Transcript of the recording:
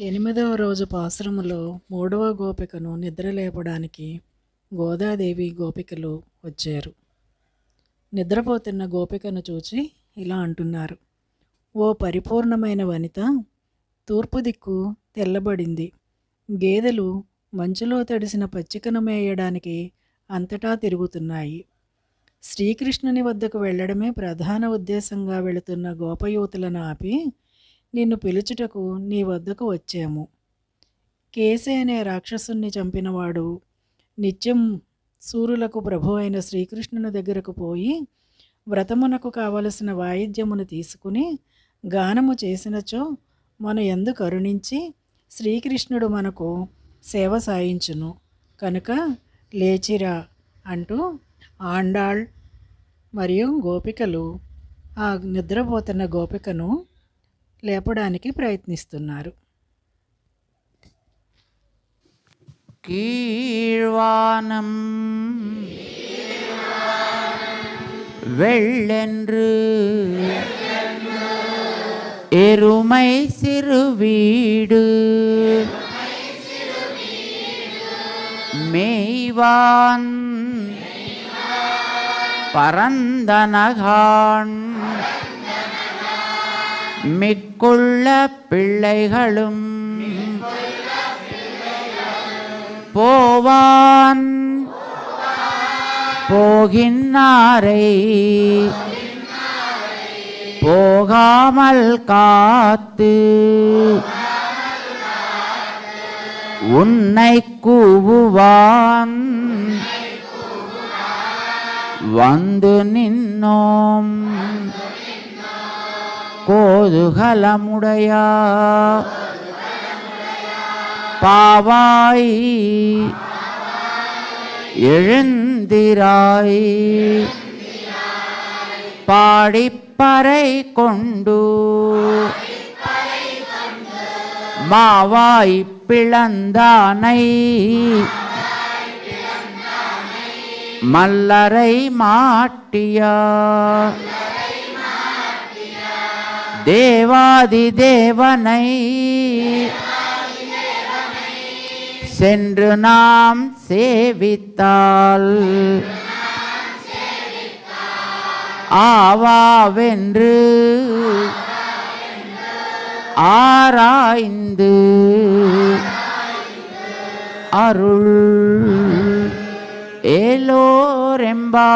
8వ రోజు పాసురములో 3వ గోపికను నిద్రలేపడానికి గోదాదేవి గోపికలు వచ్చారు. నిద్రపోతున్న గోపికను చూచి ఇలా అంటున్నారు: ఓ పరిపూర్ణమైన వనిత, తూర్పు దిక్కు తెల్లబడింది. గేదెలు మంచులో తడిసిన పచ్చికను మేయడానికి అంతటా తిరుగుతున్నాయి. శ్రీకృష్ణుని వద్దకు వెళ్ళడమే ప్రధాన ఉద్దేశంగా వెళుతున్న గోపయూతులను ఆపి నిన్ను పిలుచుటకు నీ వద్దకు వచ్చాము. కేసే అనే రాక్షసుని చంపినవాడు నిత్యం సూరులకు ప్రభు అయిన శ్రీకృష్ణుని దగ్గరకు పోయి వ్రతమునకు కావలసిన వాయిద్యమును తీసుకుని గానము చేసినచో మన యందు కరుణించి శ్రీకృష్ణుడు మనకు సేవ సాయించును. కనుక లేచిరా అంటూ ఆండాళ్ మరియు గోపికలు ఆ నిద్రపోతున్న గోపికను లేపడానికి ప్రయత్నిస్తున్నారు. கீழ்வானம் வெள்ளென்று எருமை சிறு வீடு மேய்வான் பரந்தனகான் மிக்குள்ள பிள்ளைகளும் போவான் போகின்னாரை போகாமல் காத்து உன்னை கூவுவான் வந்து நின்னோம் கோதுகலமுடையா பாவாய் எழுந்திராய் பாடிப்பறை கொண்டு மாவாய் பிளந்தானை மல்லரை மாட்டியா தேவாதி தேவனை சென்று நாம் சேவித்தால் ஆவாவென்று ஆராய்ந்து அருள் ஏலோரெம்பா.